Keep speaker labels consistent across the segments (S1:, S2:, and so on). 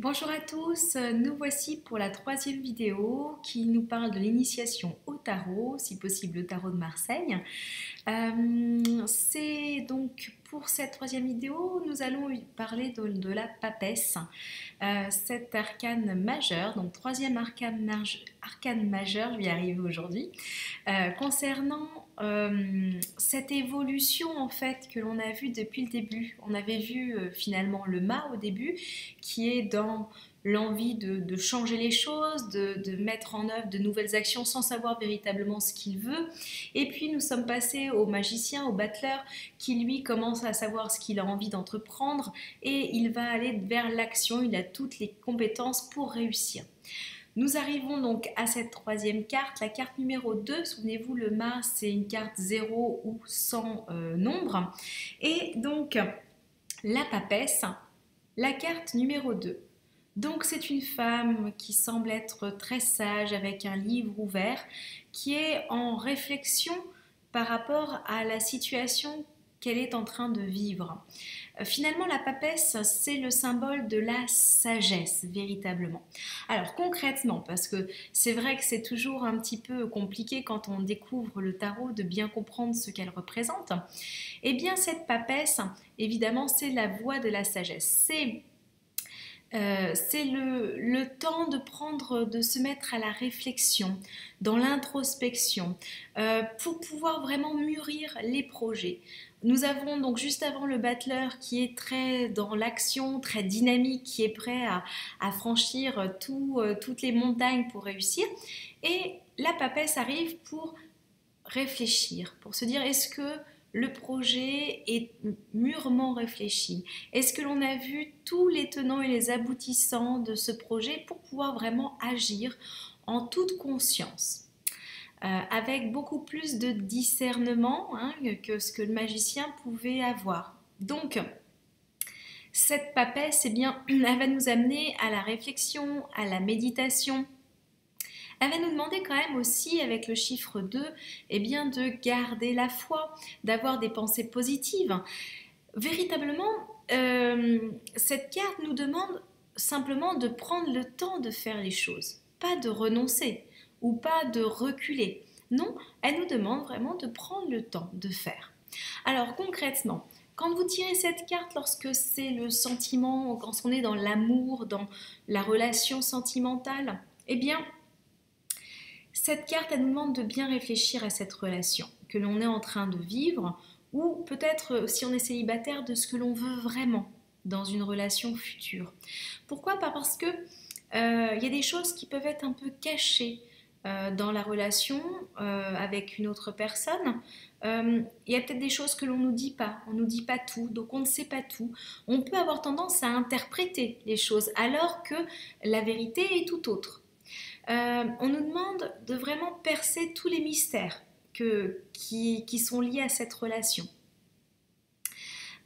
S1: Bonjour à tous, nous voici pour la troisième vidéo qui nous parle de l'initiation au tarot, si possible le tarot de Marseille. C'est donc pour cette troisième vidéo, nous allons parler de la papesse, cet arcane majeur, donc troisième arcane majeur, je vais y arriver aujourd'hui, concernant cette évolution en fait que l'on a vue depuis le début. On avait vu finalement le mât au début, qui est dans l'envie de changer les choses, de mettre en œuvre de nouvelles actions sans savoir véritablement ce qu'il veut. Et puis nous sommes passés au magicien, au battleur, qui lui commence à savoir ce qu'il a envie d'entreprendre et il va aller vers l'action, il a toutes les compétences pour réussir. Nous arrivons donc à cette troisième carte, la carte numéro 2. Souvenez-vous, le mât, c'est une carte 0 ou sans nombre. Et donc, la papesse, la carte numéro 2. Donc c'est une femme qui semble être très sage avec un livre ouvert, qui est en réflexion par rapport à la situation qu'elle est en train de vivre. Finalement, la papesse, c'est le symbole de la sagesse, véritablement. Alors concrètement, parce que c'est vrai que c'est toujours un petit peu compliqué quand on découvre le tarot de bien comprendre ce qu'elle représente, eh bien cette papesse, évidemment, c'est la voie de la sagesse. C'est le temps de prendre, de se mettre à la réflexion, dans l'introspection, pour pouvoir vraiment mûrir les projets. Nous avons donc juste avant le battleur qui est très dans l'action, très dynamique, qui est prêt à franchir toutes les montagnes pour réussir. Et la papesse arrive pour réfléchir, pour se dire est-ce que le projet est mûrement réfléchi? Est-ce que l'on a vu tous les tenants et les aboutissants de ce projet pour pouvoir vraiment agir en toute conscience, avec beaucoup plus de discernement que ce que le magicien pouvait avoir. Donc, cette papesse, eh bien, elle va nous amener à la réflexion, à la méditation. Elle va nous demander quand même aussi, avec le chiffre 2, eh bien, de garder la foi, d'avoir des pensées positives. Véritablement, cette carte nous demande simplement de prendre le temps de faire les choses, pas de renoncer ou pas de reculer. Non, elle nous demande vraiment de prendre le temps de faire. Alors concrètement, quand vous tirez cette carte lorsque c'est le sentiment, quand on est dans l'amour, dans la relation sentimentale, eh bien, cette carte, elle nous demande de bien réfléchir à cette relation que l'on est en train de vivre, ou peut-être, si on est célibataire, de ce que l'on veut vraiment dans une relation future. Pourquoi? Parce que y a des choses qui peuvent être un peu cachées dans la relation avec une autre personne. Il y a peut-être des choses que l'on ne nous dit pas, on ne nous dit pas tout, donc on ne sait pas tout. On peut avoir tendance à interpréter les choses alors que la vérité est tout autre. On nous demande de vraiment percer tous les mystères qui sont liés à cette relation.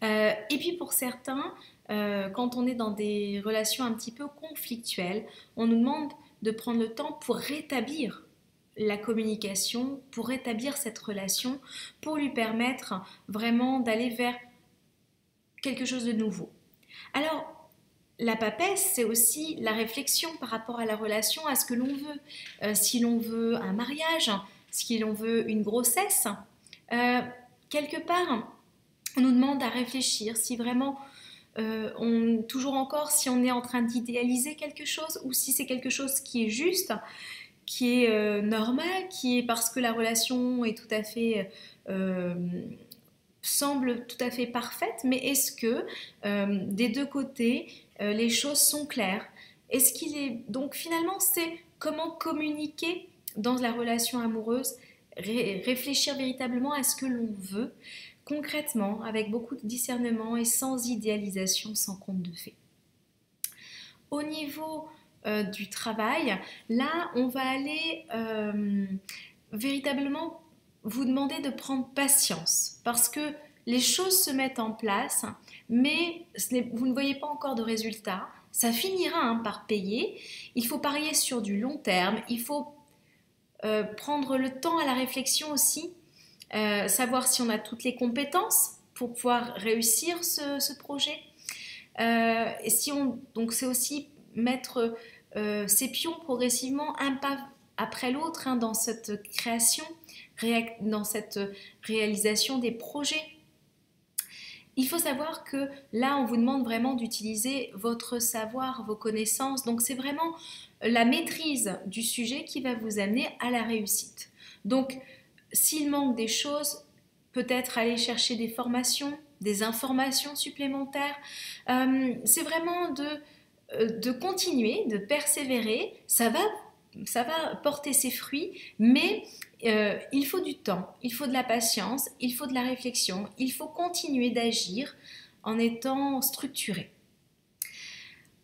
S1: Et puis pour certains, quand on est dans des relations un petit peu conflictuelles, on nous demande de prendre le temps pour rétablir la communication, pour rétablir cette relation, pour lui permettre vraiment d'aller vers quelque chose de nouveau. Alors, la papesse, c'est aussi la réflexion par rapport à la relation, à ce que l'on veut. Si l'on veut un mariage, si l'on veut une grossesse, quelque part, on nous demande à réfléchir si vraiment, toujours encore, si on est en train d'idéaliser quelque chose ou si c'est quelque chose qui est juste, qui est normal, qui est parce que la relation est tout à fait... semble tout à fait parfaite, mais est-ce que des deux côtés, les choses sont claires? Est-ce qu'il est... Donc finalement, c'est comment communiquer dans la relation amoureuse, réfléchir véritablement à ce que l'on veut, concrètement, avec beaucoup de discernement et sans idéalisation, sans conte de fées. Au niveau du travail, là, on va aller véritablement vous demander de prendre patience parce que les choses se mettent en place, mais vous ne voyez pas encore de résultats. Ça finira par payer. Il faut parier sur du long terme. Il faut prendre le temps à la réflexion aussi, savoir si on a toutes les compétences pour pouvoir réussir ce projet. Et si on, donc c'est aussi mettre ses pions progressivement un pas après l'autre dans cette création, dans cette réalisation des projets. Il faut savoir que là, on vous demande vraiment d'utiliser votre savoir, vos connaissances. Donc, c'est vraiment la maîtrise du sujet qui va vous amener à la réussite. Donc, s'il manque des choses, peut-être aller chercher des formations, des informations supplémentaires. C'est vraiment de continuer, de persévérer. Ça va porter ses fruits, mais il faut du temps, il faut de la patience, il faut de la réflexion, il faut continuer d'agir en étant structuré.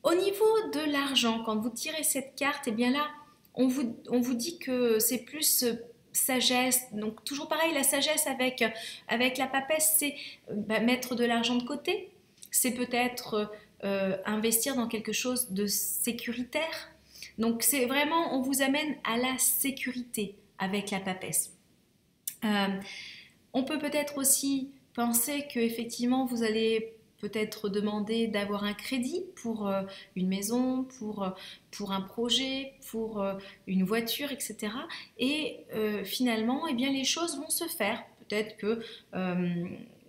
S1: Au niveau de l'argent, quand vous tirez cette carte, eh bien là, on vous dit que c'est plus sagesse. Donc toujours pareil, la sagesse avec la papesse, c'est mettre de l'argent de côté, c'est peut-être investir dans quelque chose de sécuritaire. Donc c'est vraiment, on vous amène à la sécurité avec la papesse. On peut peut-être aussi penser que effectivement vous allez peut-être demander d'avoir un crédit pour une maison, pour un projet, pour une voiture, etc. Et finalement, eh bien, les choses vont se faire. Peut-être que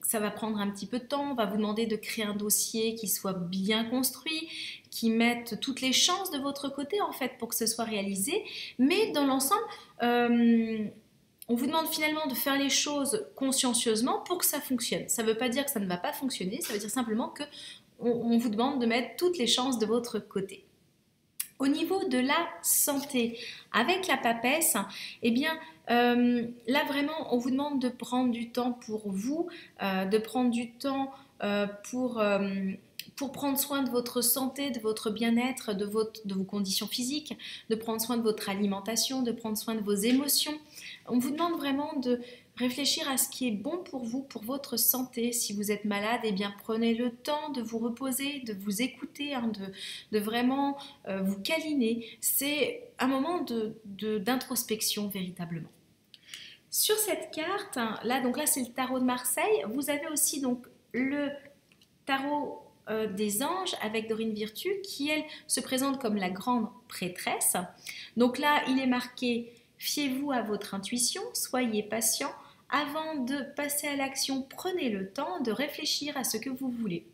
S1: ça va prendre un petit peu de temps, on va vous demander de créer un dossier qui soit bien construit, qui mette toutes les chances de votre côté en fait pour que ce soit réalisé. Mais dans l'ensemble, on vous demande finalement de faire les choses consciencieusement pour que ça fonctionne. Ça ne veut pas dire que ça ne va pas fonctionner, ça veut dire simplement que on vous demande de mettre toutes les chances de votre côté. Au niveau de la santé, avec la papesse, eh bien, là vraiment, on vous demande de prendre du temps pour vous, de prendre du temps pour prendre soin de votre santé, de votre bien-être, de vos conditions physiques, de prendre soin de votre alimentation, de prendre soin de vos émotions. On vous demande vraiment de réfléchir à ce qui est bon pour vous, pour votre santé. Si vous êtes malade, eh bien prenez le temps de vous reposer, de vous écouter, de vraiment vous câliner. C'est un moment d'introspection véritablement. Sur cette carte, là c'est le tarot de Marseille. Vous avez aussi donc le tarot des anges avec Dorine Virtue qui elle se présente comme la grande prêtresse. Donc là il est marqué: fiez-vous à votre intuition, soyez patient. Avant de passer à l'action, prenez le temps de réfléchir à ce que vous voulez.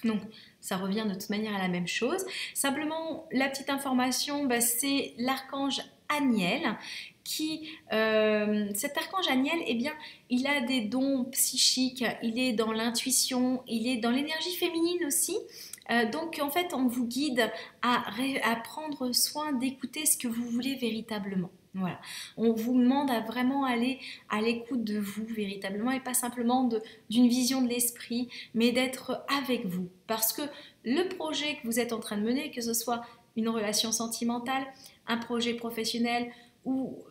S1: Donc, ça revient de toute manière à la même chose. Simplement, la petite information, c'est l'archange Aniel cet archange Aniel, eh bien, il a des dons psychiques, il est dans l'intuition, il est dans l'énergie féminine aussi. Donc, en fait, on vous guide à prendre soin d'écouter ce que vous voulez véritablement. Voilà, on vous demande à vraiment aller à l'écoute de vous véritablement et pas simplement d'une vision de l'esprit, mais d'être avec vous. Parce que le projet que vous êtes en train de mener, que ce soit une relation sentimentale, un projet professionnel ou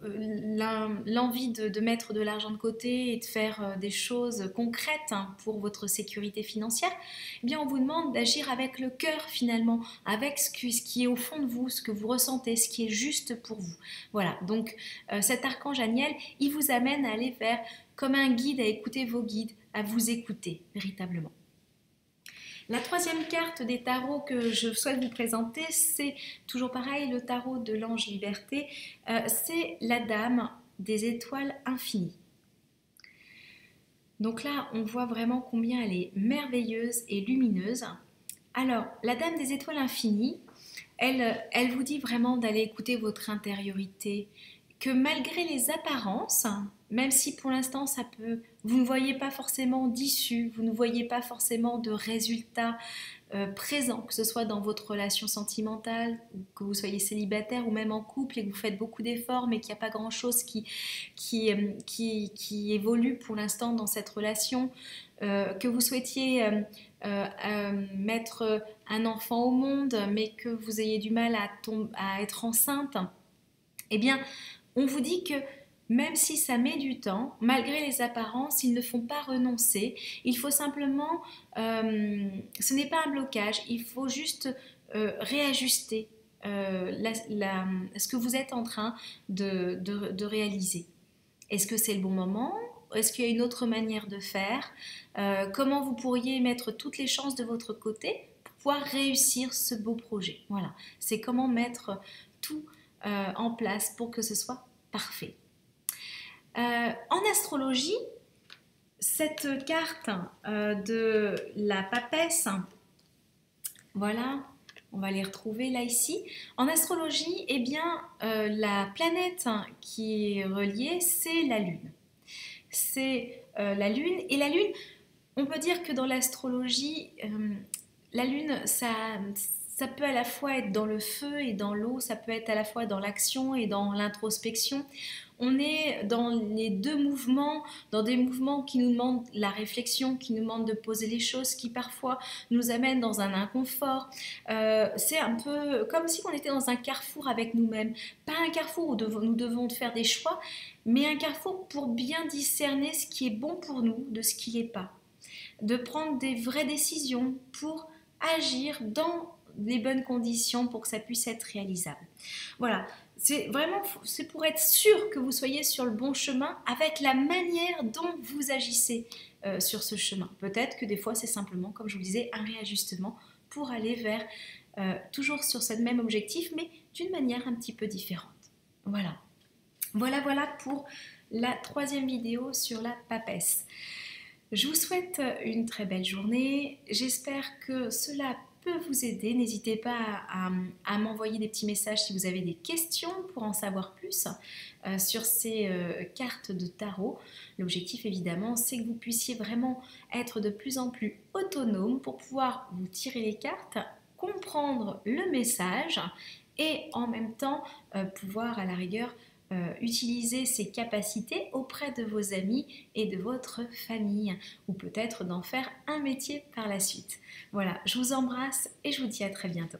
S1: l'envie de mettre de l'argent de côté et de faire des choses concrètes pour votre sécurité financière, eh bien on vous demande d'agir avec le cœur finalement, avec ce qui est au fond de vous, ce que vous ressentez, ce qui est juste pour vous. Voilà, donc cet archange Aniel, il vous amène à aller vers, comme un guide, à écouter vos guides, à vous écouter véritablement. La troisième carte des tarots que je souhaite vous présenter, c'est toujours pareil, le tarot de l'ange liberté. C'est la dame des étoiles infinies. Donc là, on voit vraiment combien elle est merveilleuse et lumineuse. Alors, la dame des étoiles infinies, elle vous dit vraiment d'aller écouter votre intériorité, que malgré les apparences, même si pour l'instant vous ne voyez pas forcément d'issue, vous ne voyez pas forcément de résultats présents, que ce soit dans votre relation sentimentale, ou que vous soyez célibataire ou même en couple et que vous faites beaucoup d'efforts mais qu'il n'y a pas grand-chose qui évolue pour l'instant dans cette relation, que vous souhaitiez mettre un enfant au monde mais que vous ayez du mal à être enceinte, eh bien, on vous dit que même si ça met du temps, malgré les apparences, ils ne font pas renoncer. Il faut simplement, ce n'est pas un blocage, il faut juste réajuster ce que vous êtes en train de réaliser. Est-ce que c'est le bon moment ? Est-ce qu'il y a une autre manière de faire ? Comment vous pourriez mettre toutes les chances de votre côté pour pouvoir réussir ce beau projet. Voilà, c'est comment mettre tout en place pour que ce soit parfait. En astrologie, cette carte de la papesse, voilà, on va les retrouver là ici. En astrologie, eh bien, la planète qui est reliée, c'est la Lune. C'est la Lune. Et la Lune, on peut dire que dans l'astrologie, la Lune, ça peut à la fois être dans le feu et dans l'eau, ça peut être à la fois dans l'action et dans l'introspection. On est dans les deux mouvements, dans des mouvements qui nous demandent la réflexion, qui nous demandent de poser les choses, qui parfois nous amènent dans un inconfort. C'est un peu comme si on était dans un carrefour avec nous-mêmes. Pas un carrefour où nous devons faire des choix, mais un carrefour pour bien discerner ce qui est bon pour nous de ce qui n'est pas. De prendre des vraies décisions pour agir dans les bonnes conditions pour que ça puisse être réalisable. Voilà, c'est pour être sûr que vous soyez sur le bon chemin avec la manière dont vous agissez sur ce chemin. Peut-être que des fois c'est simplement, comme je vous disais, un réajustement pour aller vers toujours sur ce même objectif, mais d'une manière un petit peu différente. Voilà. Voilà pour la 3e vidéo sur la papesse. Je vous souhaite une très belle journée. J'espère que cela peut vous aider. N'hésitez pas à m'envoyer des petits messages si vous avez des questions pour en savoir plus sur ces cartes de tarot. L'objectif évidemment, c'est que vous puissiez vraiment être de plus en plus autonome pour pouvoir vous tirer les cartes, comprendre le message et en même temps pouvoir à la rigueur utiliser ces capacités auprès de vos amis et de votre famille, ou peut-être d'en faire un métier par la suite. Voilà, je vous embrasse et je vous dis à très bientôt.